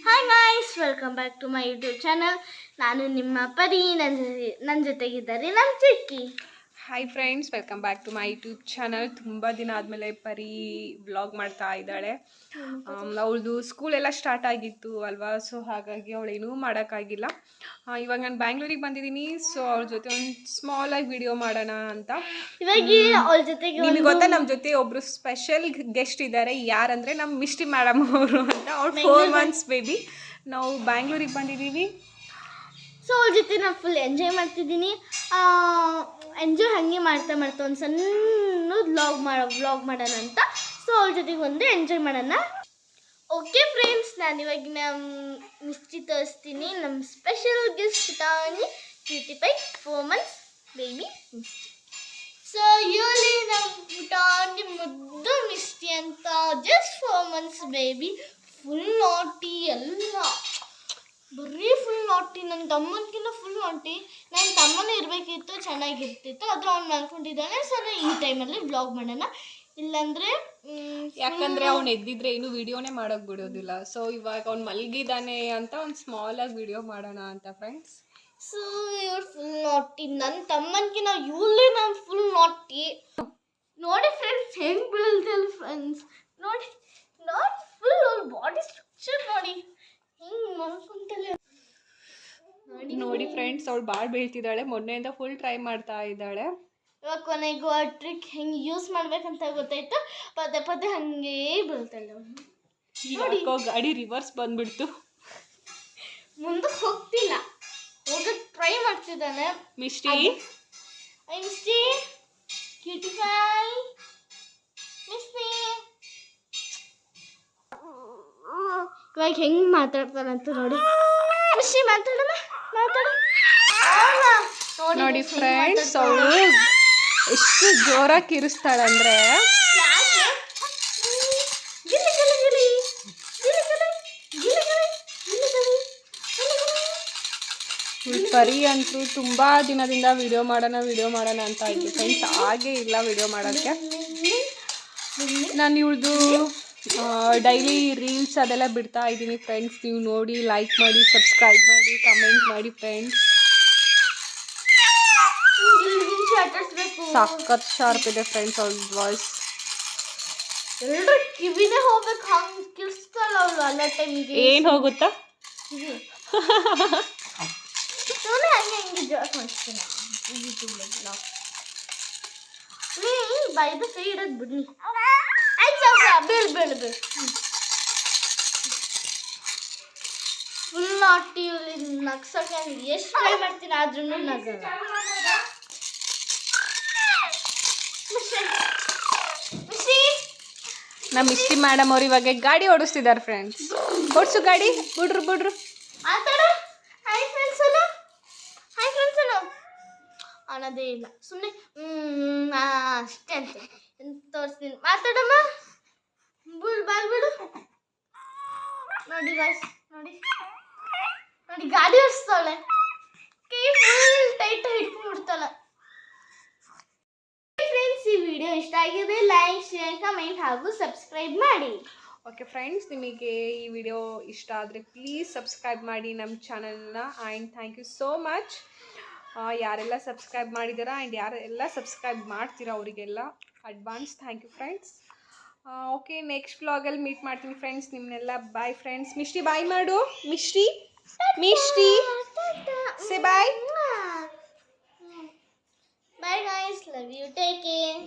Hi guys, welcome back to my YouTube channel. ನಾನು ನಿಮ್ಮ ಪರಿ. ನನ್ನ ಜೊತೆಗಿದ್ದಾರೆ ನಮ್ಮ Chikki. Hi friends, welcome back to my YouTube channel. ತುಂಬ ದಿನ ಆದಮೇಲೆ ಪರಿ ವ್ಲಾಗ್ ಮಾಡ್ತಾ ಇದ್ದಾಳೆ. ಅವಳದು ಸ್ಕೂಲೆಲ್ಲ ಸ್ಟಾರ್ಟ್ ಆಗಿತ್ತು ಅಲ್ವಾ, ಸೊ ಹಾಗಾಗಿ ಅವಳೇನೂ ಮಾಡೋಕ್ಕಾಗಿಲ್ಲ. ಇವಾಗ ನಾನು ಬ್ಯಾಂಗ್ಳೂರಿಗೆ ಬಂದಿದ್ದೀನಿ, ಸೊ ಅವ್ಳ ಜೊತೆ ಒಂದು ಸ್ಮಾಲಾಗಿ ವಿಡಿಯೋ ಮಾಡೋಣ ಅಂತ. ಇವಾಗ ಅವಳ ಜೊತೆಗೆ ನಿಮಗೆ ಗೊತ್ತಾ, ನಮ್ಮ ಜೊತೆ ಒಬ್ಬರು ಸ್ಪೆಷಲ್ ಗೆಸ್ಟ್ ಇದ್ದಾರೆ. ಯಾರಂದರೆ ನಮ್ಮ ಮಿಷ್ಟಿ ಮೇಡಮ್ ಅವರು ಅಂತ. ಅವ್ಳು 4 months ಬೇಬಿ. ನಾವು ಬ್ಯಾಂಗ್ಳೂರಿಗೆ ಬಂದಿದ್ದೀವಿ. ಸೊ ಅವ್ರ ಜೊತೆ ನಾನು ಫುಲ್ ಎಂಜಾಯ್ ಮಾಡ್ತಿದ್ದೀನಿ. ಎಂಜಾಯ್ ಹಾಗೆ ಮಾಡ್ತಾ ಒಂದು ಸಣ್ಣ ವ್ಲಾಗ್ ಮಾಡೋಣ ಅಂತ. ಸೊ ಅವ್ರ ಜೊತೆಗೆ ಒಂದು ಎಂಜಾಯ್ ಮಾಡೋಣ. ಓಕೆ ಫ್ರೆಂಡ್ಸ್, ನಾನು ಇವಾಗ ನಮ್ಮ ಮಿಸ್ಟಿ ತೋರಿಸ್ತೀನಿ. ನಮ್ಮ ಸ್ಪೆಷಲ್ ಗೆಸ್ಟ್ ಪುಟಾಣಿ cutie pie 4 months baby Misty. So ಇವಳಿ ನಮ್ಮ ಪುಟಾಣಿ ಮುದ್ದು ಮಿಸ್ಟಿ ಅಂತ. Just 4 months baby. ಫುಲ್ ನಾಟಿ ಎಲ್ಲ, ಬರೀ ಫುಲ್ ನಾಟಿ. ನನ್ನ ತಮ್ಮನಿಗಿಂತ ಫುಲ್ ನಾಟಿ. ನನ್ನ ತಮ್ಮನೇ ಇರಬೇಕಿತ್ತು, ಚೆನ್ನಾಗಿರ್ತಿತ್ತು. ಆದರೆ ಅವ್ನು ಮಲ್ಕೊಂಡಿದ್ದಾನೆ. ಸೊ ನಾನು ಈ ಟೈಮಲ್ಲಿ ವ್ಲಾಗ್ ಮಾಡೋಣ. ಇಲ್ಲಾಂದರೆ ಯಾಕಂದರೆ ಅವ್ನು ಎದ್ದಿದ್ರೆ ಏನು ವಿಡಿಯೋನೇ ಮಾಡೋಕ್ಕೆ ಬಿಡೋದಿಲ್ಲ. ಸೊ ಇವಾಗ ಅವ್ನು ಮಲಗಿದ್ದಾನೆ ಅಂತ ಒಂದು ಸ್ಮಾಲಾಗಿ ವಿಡಿಯೋ ಮಾಡೋಣ ಅಂತ ಫ್ರೆಂಡ್ಸ್. ಸೊ ಇವ್ರು ಫುಲ್ ನಾಟಿ. ನನ್ನ ತಮ್ಮನಿಗಿಂತ ಇವಳೇ ನಾನು ಫುಲ್ ನಾಟಿ. ನೋಡಿ ಫ್ರೆಂಡ್ಸ್, ಹೆಂಗೆ ಬೀಳ್ತಲ್ಲ ಫ್ರೆಂಡ್ಸ್. ನೋಡಿ ನೋಡಿ ಫುಲ್ ಅವ್ರ ಬಾಡಿ ಸ್ಟ್ರಕ್ಚರ್ ನೋಡಿ ಹೆಂಗೆ ಮಲ್ಕೊಂತಲ್ಲ. ನೋಡಿ ಫ್ರೆಂಡ್ಸ್, ಅವಳು ಭಾಳ ಬೀಳ್ತಿದ್ದಾಳೆ. ಮೊನ್ನೆಯಿಂದ ಫುಲ್ ಟ್ರೈ ಮಾಡ್ತಾ ಇದ್ದಾಳೆ. ಇವಾಗ ಕೊನೆಗೂ ಆ ಟ್ರಿಕ್ ಹೆಂಗೆ ಯೂಸ್ ಮಾಡ್ಬೇಕಂತ ಗೊತ್ತಾಯ್ತು. ಪದೇ ಪದೇ ಹಾಗೆ ಬೀಳ್ತಾಳೆ. ನೋಡಿ ಗಾಡಿ ರಿವರ್ಸ್ ಬಂದ್ಬಿಡ್ತು. ಮುಂದಕ್ಕೆ ಹೋಗ್ತಿಲ್ಲ, ಹೋಗಕ್ಕೆ ಟ್ರೈ ಮಾಡ್ತಿದ್ದಾನೆ Misty. Misty cutie pie Misty. ಇವಾಗ ಹೆಂಗೆ ಮಾತಾಡ್ತಾರಂತ ನೋಡಿ. ಮಿಸ್ಟಿ ಮಾತಾಡೋಣ, ಮಾತಾಡು. ನೋಡಿ ಫ್ರೆಂಡ್ಸ್, ಅವಳು ಎಷ್ಟು ಜೋರಾಗಿ ಕಿರಿಸ್ತಾಳಂದ್ರೆ ಪರಿ ಅಂತೂ ತುಂಬ ದಿನದಿಂದ ವಿಡಿಯೋ ಮಾಡೋಣ ಅಂತ ಇತ್ತು ಫ್ರೆಂಡ್ಸ್. ಹಾಗೆ ಇಲ್ಲ ವಿಡಿಯೋ ಮಾಡೋಕ್ಕೆ. ನಾನು ಇವಳದು ಡೈಲಿ ರೀಲ್ಸ್ ಅದೆಲ್ಲ ಬಿಡ್ತಾ ಇದ್ದೀನಿ ಫ್ರೆಂಡ್ಸ್. ನೀವು ನೋಡಿ, ಲೈಕ್ ಮಾಡಿ, ಸಬ್ಸ್ಕ್ರೈಬ್ ಮಾಡಿ, ಕಮೆಂಟ್ ಮಾಡಿ ಫ್ರೆಂಡ್ಸ್. ಸಖತ್ ಶಾರ್ಪ್ ಇದೆ ಫ್ರೆಂಡ್ಸ್ ಅವ್ಳ ವಾಯ್ಸ್. ಎಲ್ಲರೂ ಕಿವಿನೇ ಹೋಗ್ಬೇಕು, ಹಂಗೆ ಕಿರ್ಸ್ತಾಳ ಅವಳು ಅಲ್ಲ ಟೈಮಿಗೆ. ಏನು ಹೋಗುತ್ತಾ? ಕಿವಿ ಸುಮ್ಮನೆ ಹಂಗೆ ಹಿಂಗೆ ಜೋಕ್ ಮಾಡ್ತೀನಿ ಯೂಟ್ಯೂಬಲ್ಲಿ. ಬೈದು ಕೈ ಇಡೋದು ಬಿಡ್ನಿ. ಆಯ್ತು ಬೀಳು ಫುಲ್ ನಾಟಿ. ನಗ್ಸೋಕೆ ಎಷ್ಟು ಟ್ರೈ ಮಾಡ್ತೀನಿ ಆದ್ರೂ ನಗಲ್ಲ. ನಮ್ಮ ಮಿಸ್ಟಿ ಮೇಡಮ್ ಅವ್ರು ಇವಾಗ ಗಾಡಿ ಓಡಿಸ್ತಿದ್ದಾರೆ ಫ್ರೆಂಡ್ಸ್. ಓಡಿಸು ಗಾಡಿ. ಬಿಡ್ರು ಮಾತಾಡು. ಹಾಯ್ ಫ್ರೆಂಡ್ಸ್ ಅಲ್ಲ, ಹಾಯ್ ಫ್ರೆಂಡ್ಸ್ ಅಲ್ಲ ಅನ್ನೋದೇ ಇಲ್ಲ. ಸುಮ್ಮನೆ ಅಷ್ಟೇ ಅಂತ ತೋರಿಸ್ತೀನಿ. ಮಾತಾಡಮ್ಮ. ಬಿಡು. ನೋಡಿ ಗಾಯ್ಸ್, ನೋಡಿ ಗಾಡಿ ಓಡಿಸ್ತಾಳೆ. ಕೈ ಫುಲ್ ಟೈಟ್ ಹಿಡ್ಕೊಂಡ್ಬಿಡ್ತಾಳೆ. ಫ್ರೆಂಡ್ಸ್, ಈ ವಿಡಿಯೋ ಇಷ್ಟ ಆಗಿದೆ, ಲೈಕ್, ಶೇರ್, ಕಮೆಂಟ್ ಹಾಗೂ ಸಬ್ಸ್ಕ್ರೈಬ್ ಮಾಡಿ. ಓಕೆ ಫ್ರೆಂಡ್ಸ್, ನಿಮಗೆ ಈ ವಿಡಿಯೋ ಇಷ್ಟ ಆದರೆ ಪ್ಲೀಸ್ ಸಬ್ಸ್ಕ್ರೈಬ್ ಮಾಡಿ ನಮ್ಮ ಚಾನಲ್ನ. And thank you so much ಯಾರೆಲ್ಲ ಸಬ್ಸ್ಕ್ರೈಬ್ ಮಾಡಿದ್ದೀರಾ ಆ್ಯಂಡ್ ಯಾರೆಲ್ಲ ಸಬ್ಸ್ಕ್ರೈಬ್ ಮಾಡ್ತೀರಾ ಅವರಿಗೆಲ್ಲ advance thank you friends. Okay, next ವ್ಲಾಗಲ್ಲಿ ಮೀಟ್ ಮಾಡ್ತೀನಿ ಫ್ರೆಂಡ್ಸ್ ನಿಮ್ಮನ್ನೆಲ್ಲ. Bye friends. ಮಿಷ್ಟಿ ಬಾಯ್ ಮಾಡು. ಮಿಷ್ಟಿ ಸೇ ಬಾಯ್. Bye guys, love you, take care.